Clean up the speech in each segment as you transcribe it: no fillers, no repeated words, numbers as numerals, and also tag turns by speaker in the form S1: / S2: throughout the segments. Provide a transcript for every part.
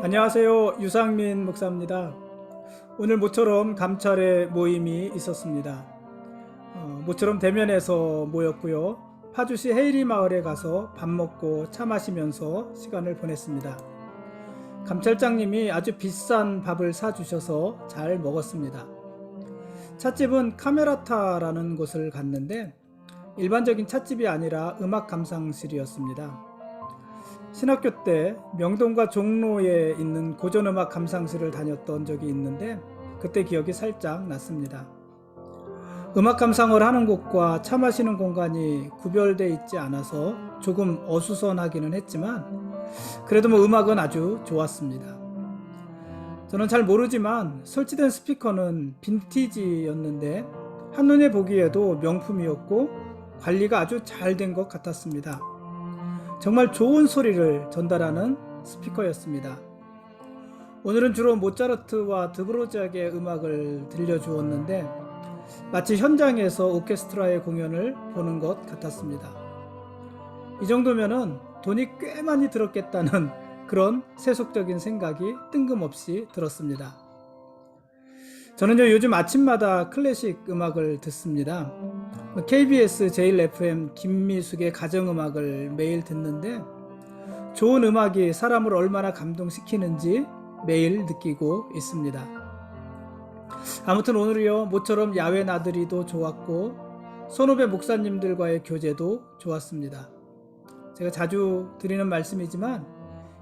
S1: 안녕하세요. 유상민 목사입니다. 오늘 모처럼 감찰의 모임이 있었습니다. 모처럼 대면에서 모였고요. 파주시 헤이리 마을에 가서 밥 먹고 차 마시면서 시간을 보냈습니다. 감찰장님이 아주 비싼 밥을 사주셔서 잘 먹었습니다. 찻집은 카메라타라는 곳을 갔는데 일반적인 찻집이 아니라 음악 감상실이었습니다. 신학교 때 명동과 종로에 있는 고전음악 감상실을 다녔던 적이 있는데 그때 기억이 살짝 났습니다. 음악 감상을 하는 곳과 차 마시는 공간이 구별되어 있지 않아서 조금 어수선하기는 했지만 그래도 음악은 아주 좋았습니다. 저는 잘 모르지만 설치된 스피커는 빈티지였는데 한눈에 보기에도 명품이었고 관리가 아주 잘 된 것 같았습니다. 정말 좋은 소리를 전달하는 스피커였습니다. 오늘은 주로 모차르트와 드보로작의 음악을 들려주었는데 마치 현장에서 오케스트라의 공연을 보는 것 같았습니다. 이 정도면은 돈이 꽤 많이 들었겠다는 그런 세속적인 생각이 뜬금없이 들었습니다. 저는요 요즘 아침마다 클래식 음악을 듣습니다. KBS 제1FM 김미숙의 가정음악을 매일 듣는데 좋은 음악이 사람을 얼마나 감동시키는지 매일 느끼고 있습니다. 아무튼 오늘이요 모처럼 야외 나들이도 좋았고 선후배 목사님들과의 교제도 좋았습니다. 제가 자주 드리는 말씀이지만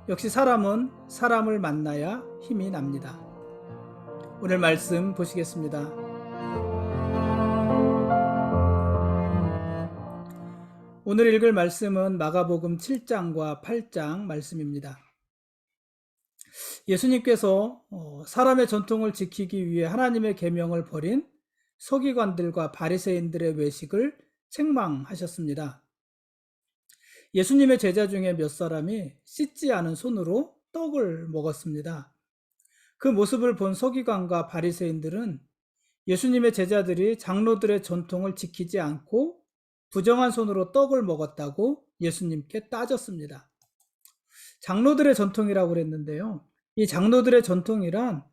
S1: 역시 사람은 사람을 만나야 힘이 납니다. 오늘 말씀 보시겠습니다. 오늘 읽을 말씀은 마가복음 7장과 8장 말씀입니다. 예수님께서 사람의 전통을 지키기 위해 하나님의 계명을 버린 서기관들과 바리새인들의 외식을 책망하셨습니다. 예수님의 제자 중에 몇 사람이 씻지 않은 손으로 떡을 먹었습니다. 그 모습을 본 서기관과 바리새인들은 예수님의 제자들이 장로들의 전통을 지키지 않고 부정한 손으로 떡을 먹었다고 예수님께 따졌습니다. 장로들의 전통이라고 그랬는데요. 이 장로들의 전통이란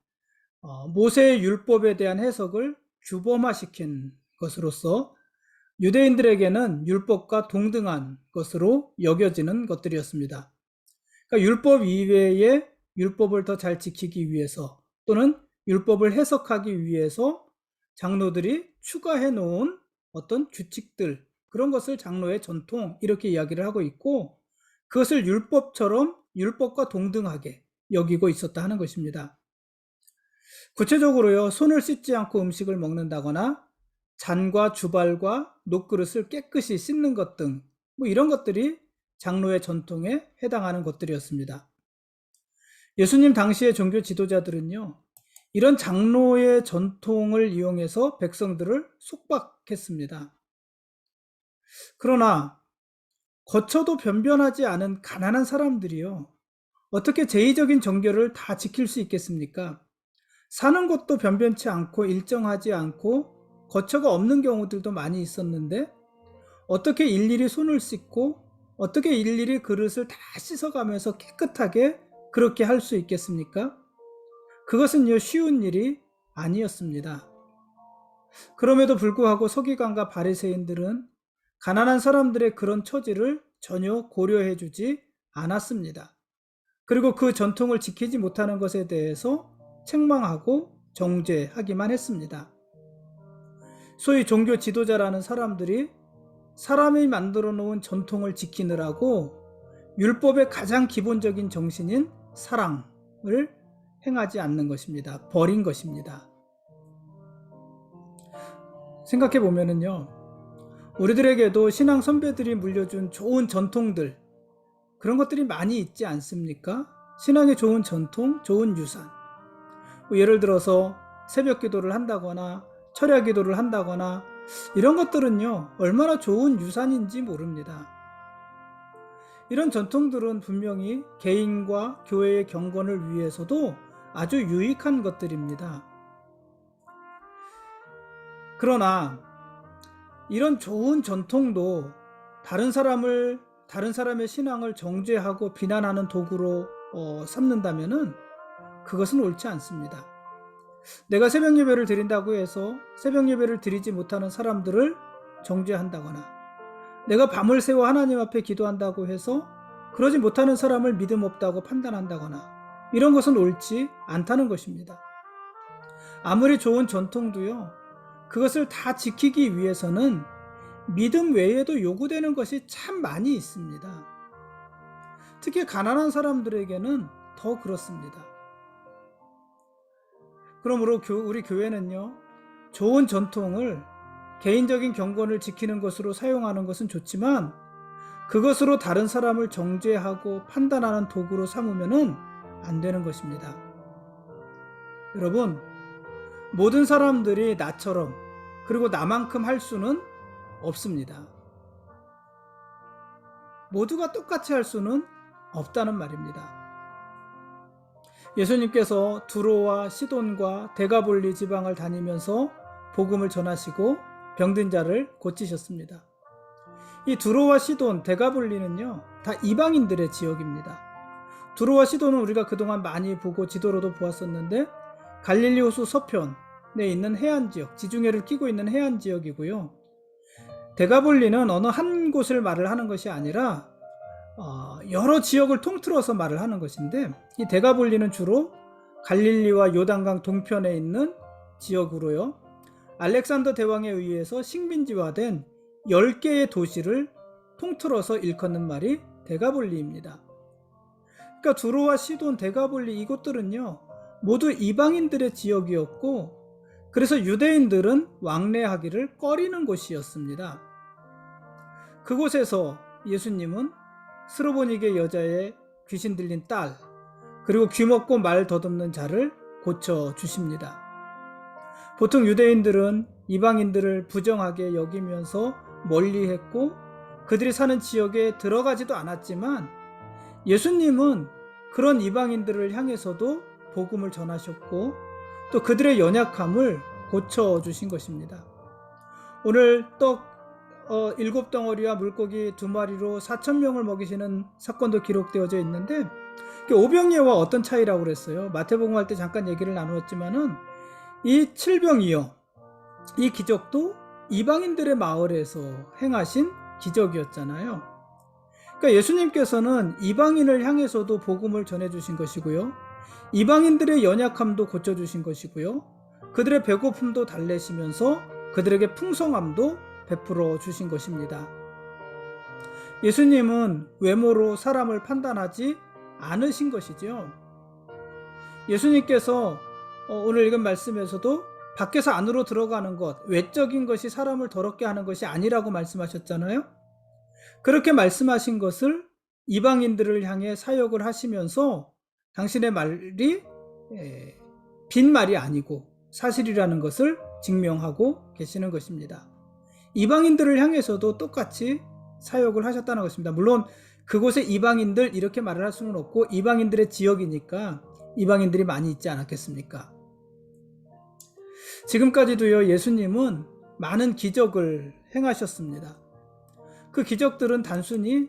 S1: 모세의 율법에 대한 해석을 규범화시킨 것으로서 유대인들에게는 율법과 동등한 것으로 여겨지는 것들이었습니다. 그러니까 율법 이외에 율법을 더 잘 지키기 위해서 또는 율법을 해석하기 위해서 장로들이 추가해 놓은 어떤 규칙들, 그런 것을 장로의 전통 이렇게 이야기를 하고 있고 그것을 율법처럼 율법과 동등하게 여기고 있었다 하는 것입니다. 구체적으로요, 손을 씻지 않고 음식을 먹는다거나 잔과 주발과 녹그릇을 깨끗이 씻는 것 등 이런 것들이 장로의 전통에 해당하는 것들이었습니다. 예수님 당시의 종교 지도자들은요, 이런 장로의 전통을 이용해서 백성들을 속박했습니다. 그러나 거쳐도 변변하지 않은 가난한 사람들이요, 어떻게 제의적인 정결을 다 지킬 수 있겠습니까? 사는 곳도 변변치 않고 일정하지 않고 거처가 없는 경우들도 많이 있었는데 어떻게 일일이 손을 씻고 어떻게 일일이 그릇을 다 씻어가면서 깨끗하게 그렇게 할 수 있겠습니까? 그것은요 쉬운 일이 아니었습니다. 그럼에도 불구하고 서기관과 바리새인들은 가난한 사람들의 그런 처지를 전혀 고려해 주지 않았습니다. 그리고 그 전통을 지키지 못하는 것에 대해서 책망하고 정죄하기만 했습니다. 소위 종교 지도자라는 사람들이 사람이 만들어 놓은 전통을 지키느라고 율법의 가장 기본적인 정신인 사랑을 행하지 않는 것입니다. 버린 것입니다. 생각해 보면은요, 우리들에게도 신앙 선배들이 물려준 좋은 전통들, 그런 것들이 많이 있지 않습니까? 신앙의 좋은 전통, 좋은 유산. 예를 들어서 새벽 기도를 한다거나 철야 기도를 한다거나 이런 것들은요 얼마나 좋은 유산인지 모릅니다. 이런 전통들은 분명히 개인과 교회의 경건을 위해서도 아주 유익한 것들입니다. 그러나 이런 좋은 전통도 다른 사람의 신앙을 정죄하고 비난하는 도구로 삼는다면은 그것은 옳지 않습니다. 내가 새벽 예배를 드린다고 해서 새벽 예배를 드리지 못하는 사람들을 정죄한다거나, 내가 밤을 새워 하나님 앞에 기도한다고 해서 그러지 못하는 사람을 믿음 없다고 판단한다거나, 이런 것은 옳지 않다는 것입니다. 아무리 좋은 전통도요, 그것을 다 지키기 위해서는 믿음 외에도 요구되는 것이 참 많이 있습니다. 특히 가난한 사람들에게는 더 그렇습니다. 그러므로 우리 교회는요, 좋은 전통을 개인적인 경건을 지키는 것으로 사용하는 것은 좋지만, 그것으로 다른 사람을 정죄하고 판단하는 도구로 삼으면 안 되는 것입니다. 여러분, 모든 사람들이 나처럼, 그리고 나만큼 할 수는 없습니다. 모두가 똑같이 할 수는 없다는 말입니다. 예수님께서 두로와 시돈과 데가볼리 지방을 다니면서 복음을 전하시고 병든 자를 고치셨습니다. 이 두로와 시돈, 데가볼리는요, 다 이방인들의 지역입니다. 두로와 시돈은 우리가 그동안 많이 보고 지도로도 보았었는데, 갈릴리 호수 서편에 있는 해안 지역, 지중해를 끼고 있는 해안 지역이고요. 데가볼리는 어느 한 곳을 말을 하는 것이 아니라 여러 지역을 통틀어서 말을 하는 것인데, 이 데가볼리는 주로 갈릴리와 요단강 동편에 있는 지역으로요, 알렉산더 대왕에 의해서 식민지화된 10개의 도시를 통틀어서 일컫는 말이 데가볼리입니다. 그러니까 두로와 시돈, 데가볼리 이곳들은요, 모두 이방인들의 지역이었고, 그래서 유대인들은 왕래하기를 꺼리는 곳이었습니다. 그곳에서 예수님은 스로보니게 여자의 귀신 들린 딸, 그리고 귀먹고 말 더듬는 자를 고쳐주십니다. 보통 유대인들은 이방인들을 부정하게 여기면서 멀리했고, 그들이 사는 지역에 들어가지도 않았지만, 예수님은 그런 이방인들을 향해서도 복음을 전하셨고, 또 그들의 연약함을 고쳐주신 것입니다. 오늘 떡 7덩어리와 물고기 2마리로 4,000명을 먹이시는 사건도 기록되어져 있는데, 오병이어와 어떤 차이라고 그랬어요? 마태복음 할 때 잠깐 얘기를 나누었지만은, 이 7병이어, 이 기적도 이방인들의 마을에서 행하신 기적이었잖아요. 그러니까 예수님께서는 이방인을 향해서도 복음을 전해주신 것이고요, 이방인들의 연약함도 고쳐주신 것이고요, 그들의 배고픔도 달래시면서 그들에게 풍성함도 베풀어 주신 것입니다. 예수님은 외모로 사람을 판단하지 않으신 것이죠. 예수님께서 오늘 읽은 말씀에서도 밖에서 안으로 들어가는 것, 외적인 것이 사람을 더럽게 하는 것이 아니라고 말씀하셨잖아요. 그렇게 말씀하신 것을 이방인들을 향해 사역을 하시면서 당신의 말이 빈말이 아니고 사실이라는 것을 증명하고 계시는 것입니다. 이방인들을 향해서도 똑같이 사역을 하셨다는 것입니다. 물론 그곳의 이방인들 이렇게 말을 할 수는 없고, 이방인들의 지역이니까 이방인들이 많이 있지 않았겠습니까? 지금까지도요, 예수님은 많은 기적을 행하셨습니다. 그 기적들은 단순히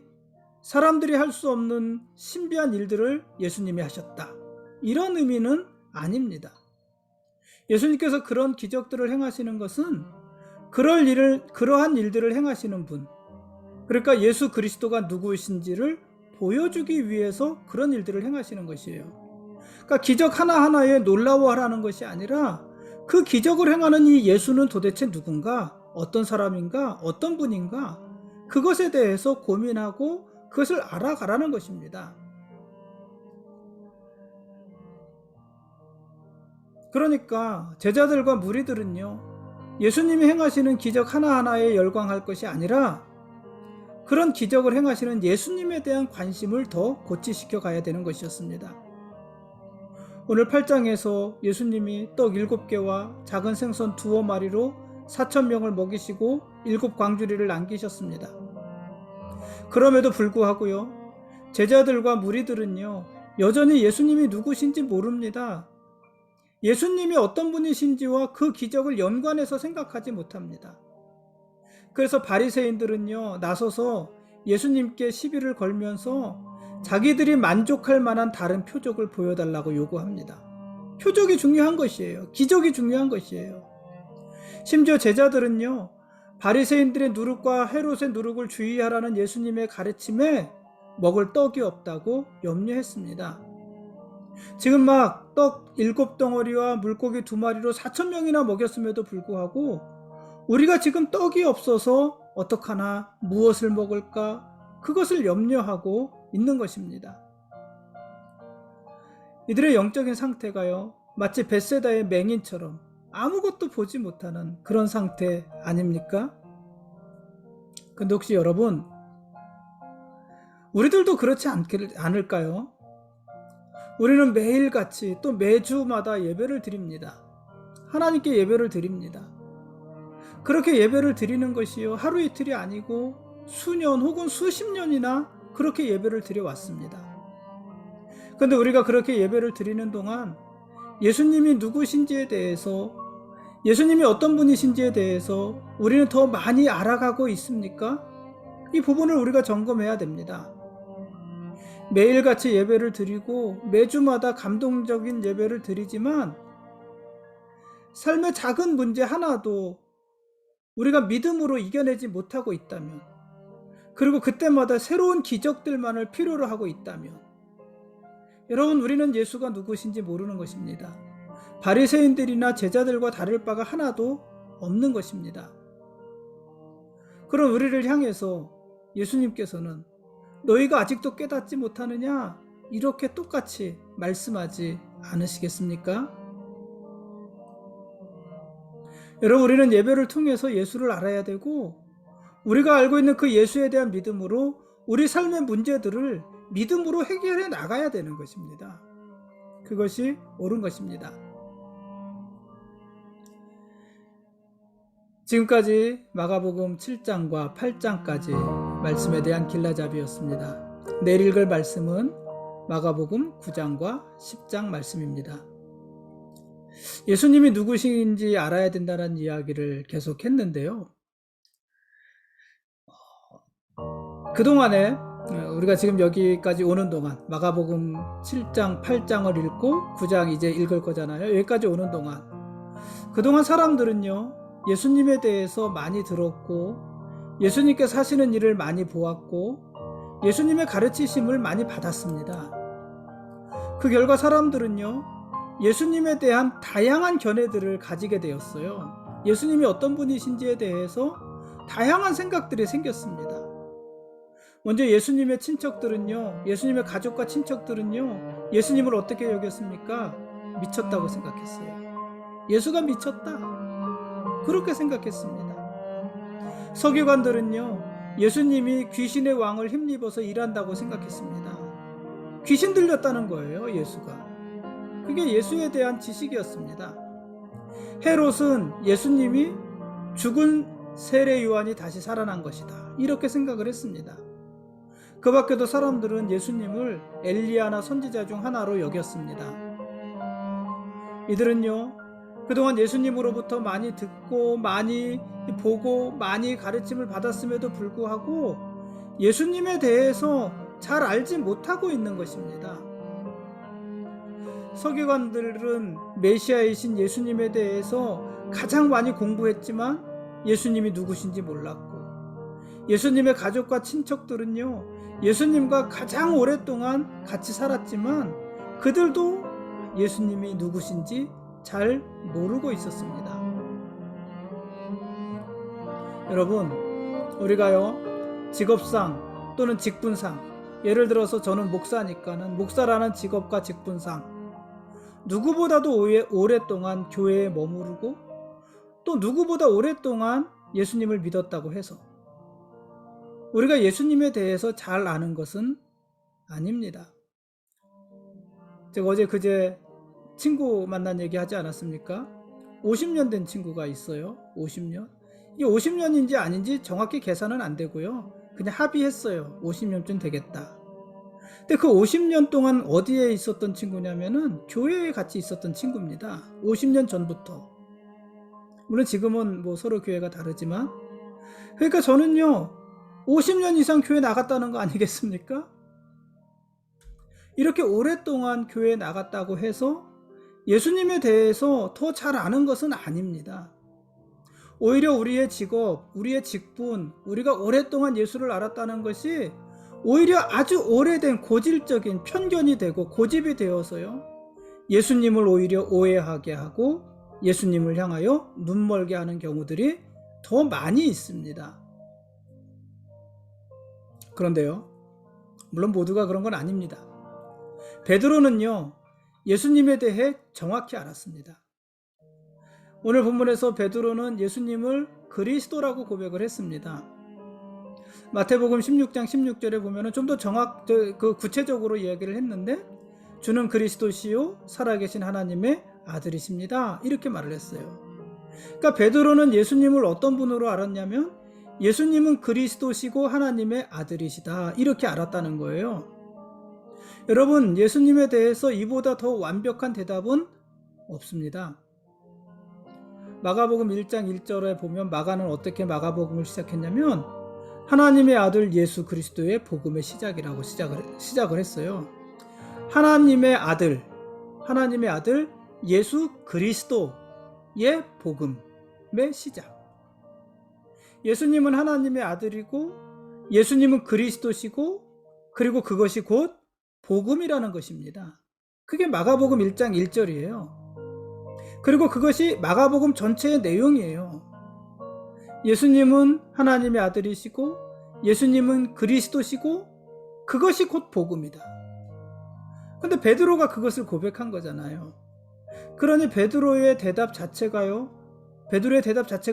S1: 사람들이 할 수 없는 신비한 일들을 예수님이 하셨다, 이런 의미는 아닙니다. 예수님께서 그런 기적들을 행하시는 것은 그러한 일들을 행하시는 분, 그러니까 예수 그리스도가 누구이신지를 보여주기 위해서 그런 일들을 행하시는 것이에요. 그러니까 기적 하나하나에 놀라워하라는 것이 아니라, 그 기적을 행하는 이 예수는 도대체 누군가, 어떤 사람인가, 어떤 분인가, 그것에 대해서 고민하고 그것을 알아가라는 것입니다. 그러니까 제자들과 무리들은요, 예수님이 행하시는 기적 하나하나에 열광할 것이 아니라, 그런 기적을 행하시는 예수님에 대한 관심을 더 고취시켜 가야 되는 것이었습니다. 오늘 8장에서 예수님이 떡 7개와 작은 생선 2마리로 4,000명을 먹이시고 7광주리를 남기셨습니다. 그럼에도 불구하고요, 제자들과 무리들은요, 여전히 예수님이 누구신지 모릅니다. 예수님이 어떤 분이신지와 그 기적을 연관해서 생각하지 못합니다. 그래서 바리새인들은요, 나서서 예수님께 시비를 걸면서 자기들이 만족할 만한 다른 표적을 보여달라고 요구합니다. 표적이 중요한 것이에요. 기적이 중요한 것이에요. 심지어 제자들은요, 바리새인들의 누룩과 헤롯의 누룩을 주의하라는 예수님의 가르침에 먹을 떡이 없다고 염려했습니다. 지금 막 떡 7덩어리와 물고기 2마리로 4,000명이나 먹였음에도 불구하고 우리가 지금 떡이 없어서 어떡하나, 무엇을 먹을까, 그것을 염려하고 있는 것입니다. 이들의 영적인 상태가요, 마치 벳세다의 맹인처럼 아무것도 보지 못하는 그런 상태 아닙니까? 근데 혹시 여러분, 우리들도 그렇지 않을까요? 우리는 매일같이 또 매주마다 예배를 드립니다. 하나님께 예배를 드립니다. 그렇게 예배를 드리는 것이요, 하루 이틀이 아니고 수년 혹은 수십 년이나 그렇게 예배를 드려왔습니다. 그런데 우리가 그렇게 예배를 드리는 동안 예수님이 누구신지에 대해서, 예수님이 어떤 분이신지에 대해서 우리는 더 많이 알아가고 있습니까? 이 부분을 우리가 점검해야 됩니다. 매일같이 예배를 드리고 매주마다 감동적인 예배를 드리지만 삶의 작은 문제 하나도 우리가 믿음으로 이겨내지 못하고 있다면, 그리고 그때마다 새로운 기적들만을 필요로 하고 있다면, 여러분, 우리는 예수가 누구신지 모르는 것입니다. 바리새인들이나 제자들과 다를 바가 하나도 없는 것입니다. 그런 우리를 향해서 예수님께서는 너희가 아직도 깨닫지 못하느냐, 이렇게 똑같이 말씀하지 않으시겠습니까? 여러분, 우리는 예배를 통해서 예수를 알아야 되고, 우리가 알고 있는 그 예수에 대한 믿음으로 우리 삶의 문제들을 믿음으로 해결해 나가야 되는 것입니다. 그것이 옳은 것입니다. 지금까지 마가복음 7장과 8장까지 말씀에 대한 길라잡이였습니다. 내일 읽을 말씀은 마가복음 9장과 10장 말씀입니다. 예수님이 누구신지 알아야 된다는 이야기를 계속 했는데요. 그동안에 우리가 지금 여기까지 오는 동안 마가복음 7장, 8장을 읽고 9장 이제 읽을 거잖아요. 여기까지 오는 동안 그동안 사람들은요, 예수님에 대해서 많이 들었고 예수님께서 하시는 일을 많이 보았고 예수님의 가르치심을 많이 받았습니다. 그 결과 사람들은요, 예수님에 대한 다양한 견해들을 가지게 되었어요. 예수님이 어떤 분이신지에 대해서 다양한 생각들이 생겼습니다. 먼저 예수님의 친척들은요, 예수님의 가족과 친척들은요, 예수님을 어떻게 여겼습니까? 미쳤다고 생각했어요. 예수가 미쳤다, 그렇게 생각했습니다. 서기관들은요, 예수님이 귀신의 왕을 힘입어서 일한다고 생각했습니다. 귀신 들렸다는 거예요, 예수가. 그게 예수에 대한 지식이었습니다. 헤롯은 예수님이 죽은 세례 요한이 다시 살아난 것이다, 이렇게 생각을 했습니다. 그 밖에도 사람들은 예수님을 엘리야나 선지자 중 하나로 여겼습니다. 이들은요, 그동안 예수님으로부터 많이 듣고 많이 보고 많이 가르침을 받았음에도 불구하고 예수님에 대해서 잘 알지 못하고 있는 것입니다. 서기관들은 메시아이신 예수님에 대해서 가장 많이 공부했지만 예수님이 누구신지 몰랐고, 예수님의 가족과 친척들은요, 예수님과 가장 오랫동안 같이 살았지만 그들도 예수님이 누구신지 잘 모르고 있었습니다. 여러분, 우리가요, 직업상 또는 직분상, 예를 들어서 저는 목사니까는 목사라는 직업과 직분상 누구보다도 오랫동안 교회에 머무르고 또 누구보다 오랫동안 예수님을 믿었다고 해서 우리가 예수님에 대해서 잘 아는 것은 아닙니다. 제가 어제 그제 친구 만난 얘기 하지 않았습니까? 50년 된 친구가 있어요. 50년. 이게 50년인지 아닌지 정확히 계산은 안 되고요, 그냥 합의했어요. 50년쯤 되겠다. 근데 그 50년 동안 어디에 있었던 친구냐면은 교회에 같이 있었던 친구입니다. 50년 전부터. 물론 지금은 뭐 서로 교회가 다르지만, 그러니까 저는요, 50년 이상 교회 나갔다는 거 아니겠습니까? 이렇게 오랫동안 교회 나갔다고 해서 예수님에 대해서 더 잘 아는 것은 아닙니다. 오히려 우리의 직업, 우리의 직분, 우리가 오랫동안 예수를 알았다는 것이 오히려 아주 오래된 고질적인 편견이 되고 고집이 되어서요, 예수님을 오히려 오해하게 하고 예수님을 향하여 눈멀게 하는 경우들이 더 많이 있습니다. 그런데요, 물론 모두가 그런 건 아닙니다. 베드로는요, 예수님에 대해 정확히 알았습니다. 오늘 본문에서 베드로는 예수님을 그리스도라고 고백을 했습니다. 마태복음 16장 16절에 보면 좀 더 구체적으로 이야기를 했는데, 주는 그리스도시요 살아계신 하나님의 아들이십니다, 이렇게 말을 했어요. 그러니까 베드로는 예수님을 어떤 분으로 알았냐면 예수님은 그리스도시고 하나님의 아들이시다, 이렇게 알았다는 거예요. 여러분, 예수님에 대해서 이보다 더 완벽한 대답은 없습니다. 마가복음 1장 1절에 보면 마가는 어떻게 마가복음을 시작했냐면 하나님의 아들 예수 그리스도의 복음의 시작이라고 시작을 했어요. 하나님의 아들 예수 그리스도의 복음의 시작. 예수님은 하나님의 아들이고 예수님은 그리스도시고, 그리고 그것이 곧 복음이라는 것입니다. 그게 마가복음 1장 1절이에요. 그리고 그것이 마가복음 전체의 내용이에요. 예수님은 하나님의 아들이시고 예수님은 그리스도시고 그것이 곧 복음이다. 근데 베드로가 그것을 고백한 거잖아요. 그러니 베드로의 대답 자체가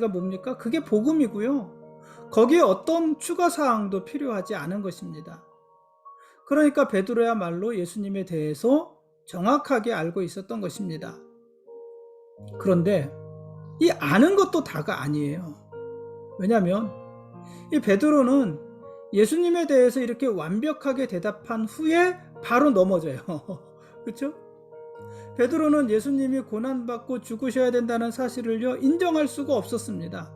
S1: 뭡니까? 그게 복음이고요, 거기에 어떤 추가 사항도 필요하지 않은 것입니다. 그러니까 베드로야말로 예수님에 대해서 정확하게 알고 있었던 것입니다. 그런데 이 아는 것도 다가 아니에요. 왜냐하면 이 베드로는 예수님에 대해서 이렇게 완벽하게 대답한 후에 바로 넘어져요. 그렇죠? 베드로는 예수님이 고난받고 죽으셔야 된다는 사실을요, 인정할 수가 없었습니다.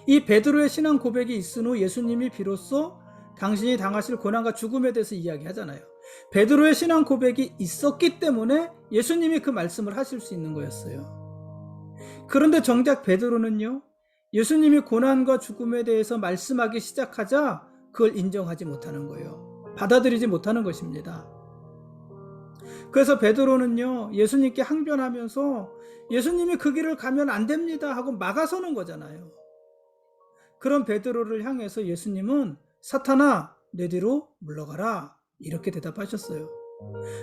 S1: 이 베드로의 신앙 고백이 있은 후 예수님이 비로소 당신이 당하실 고난과 죽음에 대해서 이야기하잖아요. 베드로의 신앙 고백이 있었기 때문에 예수님이 그 말씀을 하실 수 있는 거였어요. 그런데 정작 베드로는요, 예수님이 고난과 죽음에 대해서 말씀하기 시작하자 그걸 인정하지 못하는 거예요. 받아들이지 못하는 것입니다. 그래서 베드로는요, 예수님께 항변하면서 예수님이 그 길을 가면 안 됩니다 하고 막아서는 거잖아요. 그런 베드로를 향해서 예수님은 사탄아, 내 뒤로 물러가라, 이렇게 대답하셨어요.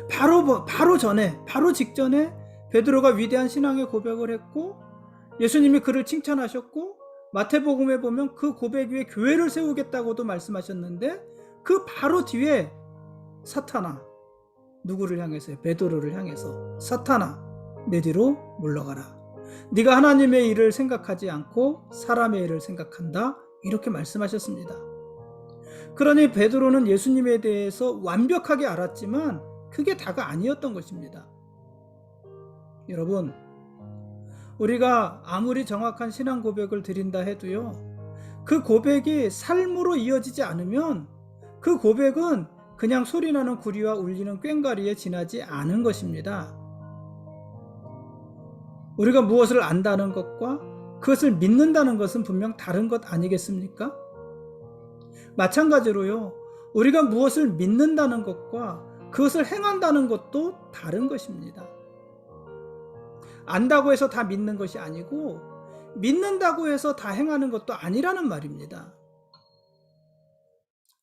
S1: 바로 직전에 베드로가 위대한 신앙의 고백을 했고 예수님이 그를 칭찬하셨고, 마태복음에 보면 그 고백 위에 교회를 세우겠다고도 말씀하셨는데 그 바로 뒤에 사탄아, 누구를 향해서요? 베드로를 향해서 사탄아, 내 뒤로 물러가라. 네가 하나님의 일을 생각하지 않고 사람의 일을 생각한다, 이렇게 말씀하셨습니다. 그러니 베드로는 예수님에 대해서 완벽하게 알았지만 그게 다가 아니었던 것입니다. 여러분, 우리가 아무리 정확한 신앙 고백을 드린다 해도요, 그 고백이 삶으로 이어지지 않으면 그 고백은 그냥 소리나는 구리와 울리는 꽹과리에 지나지 않은 것입니다. 우리가 무엇을 안다는 것과 그것을 믿는다는 것은 분명 다른 것 아니겠습니까? 마찬가지로요, 우리가 무엇을 믿는다는 것과 그것을 행한다는 것도 다른 것입니다. 안다고 해서 다 믿는 것이 아니고 믿는다고 해서 다 행하는 것도 아니라는 말입니다.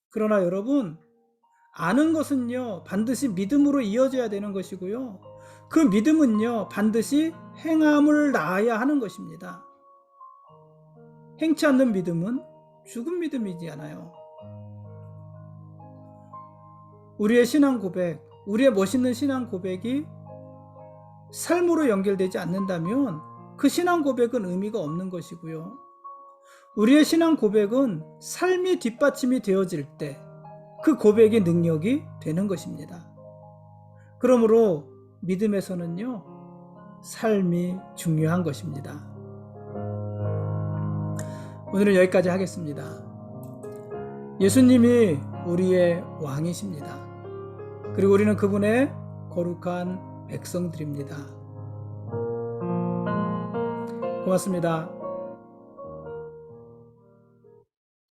S1: 그러나 여러분, 아는 것은요, 반드시 믿음으로 이어져야 되는 것이고요, 그 믿음은요, 반드시 행함을 낳아야 하는 것입니다. 행치 않는 믿음은 죽은 믿음이잖아요. 우리의 신앙 고백, 우리의 멋있는 신앙 고백이 삶으로 연결되지 않는다면 그 신앙 고백은 의미가 없는 것이고요, 우리의 신앙 고백은 삶이 뒷받침이 되어질 때 그 고백의 능력이 되는 것입니다. 그러므로 믿음에서는요, 삶이 중요한 것입니다. 오늘은 여기까지 하겠습니다. 예수님이 우리의 왕이십니다. 그리고 우리는 그분의 거룩한 백성들입니다. 고맙습니다.